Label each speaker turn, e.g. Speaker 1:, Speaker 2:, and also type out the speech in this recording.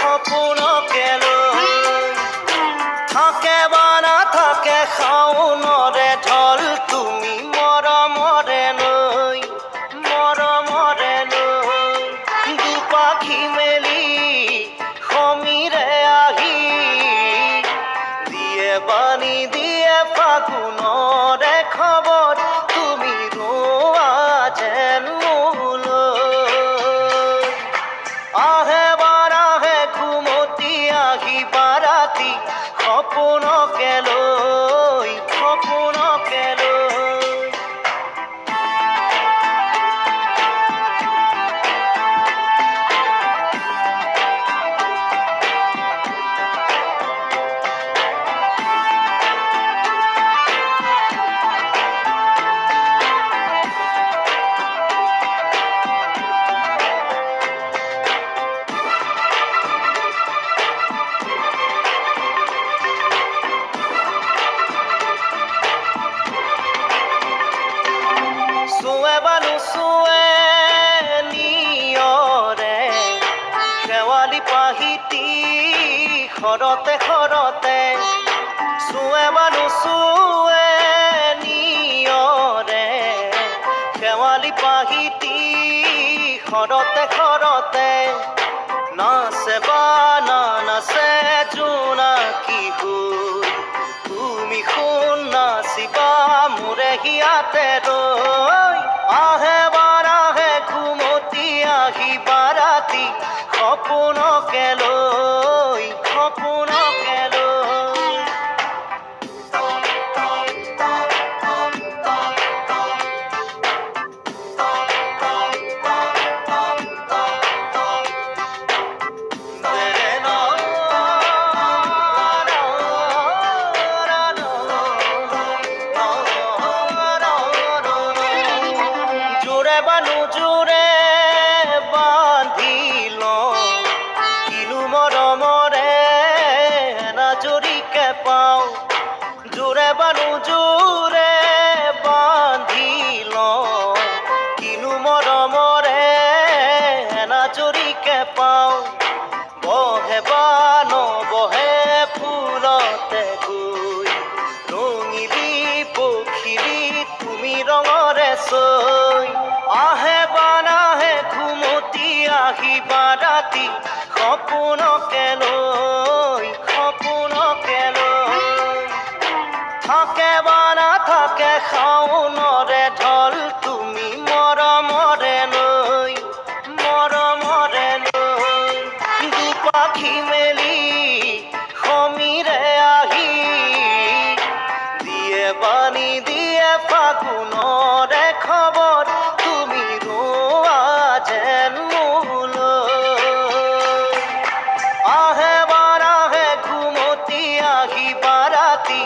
Speaker 1: সপোনকে লৈ থাকে বা নাথাকে শাওনৰে ঢল তুমি মৰমৰে লৈ দুপাখি মেলি সমীৰে আহি দিয়ে বাণী দিয়ে ফাগুনৰে খবৰ তুমি ৰোৱা যেন সপোনকে লৈ চুৱে নিয়ৰে শেৱালি পাহিতি খৰতে চুৱে নিয়ৰে শেৱালি পাহিতি খৰতে নাচে বা নাচে জোনাকী হৈ তুমি শুন নাচিবা মোৰে হিয়াতে ৰৈ আহে ঘুমতি আহিবা ৰাতি সপোনকে লৈ জোৰে বান্ধি লওঁ কিনো মৰমৰে নাজৰিকে পাওঁ জোৰে বান্ধি লওঁ কিনো মৰমৰে নাজৰিকে পাওঁ বহে বা নবহে ফুলতে গৈ ৰঙিলি পখিলি তুমি ৰঙৰে চৈ আহে বা নাহে ঘুমতি আহিবা ৰাতি সপোনকে লৈ থাকে বা নাথাকে শাওনৰে ঢল তুমি মৰমৰে লৈ দুপাখি মেলি সমীৰে আহি দিয়ে বাণী দিয়ে ফাগুনৰে খবৰ তুমি ৰোৱা যেন মোলৈ। আহে ঘুমতি আহিবা ৰাতি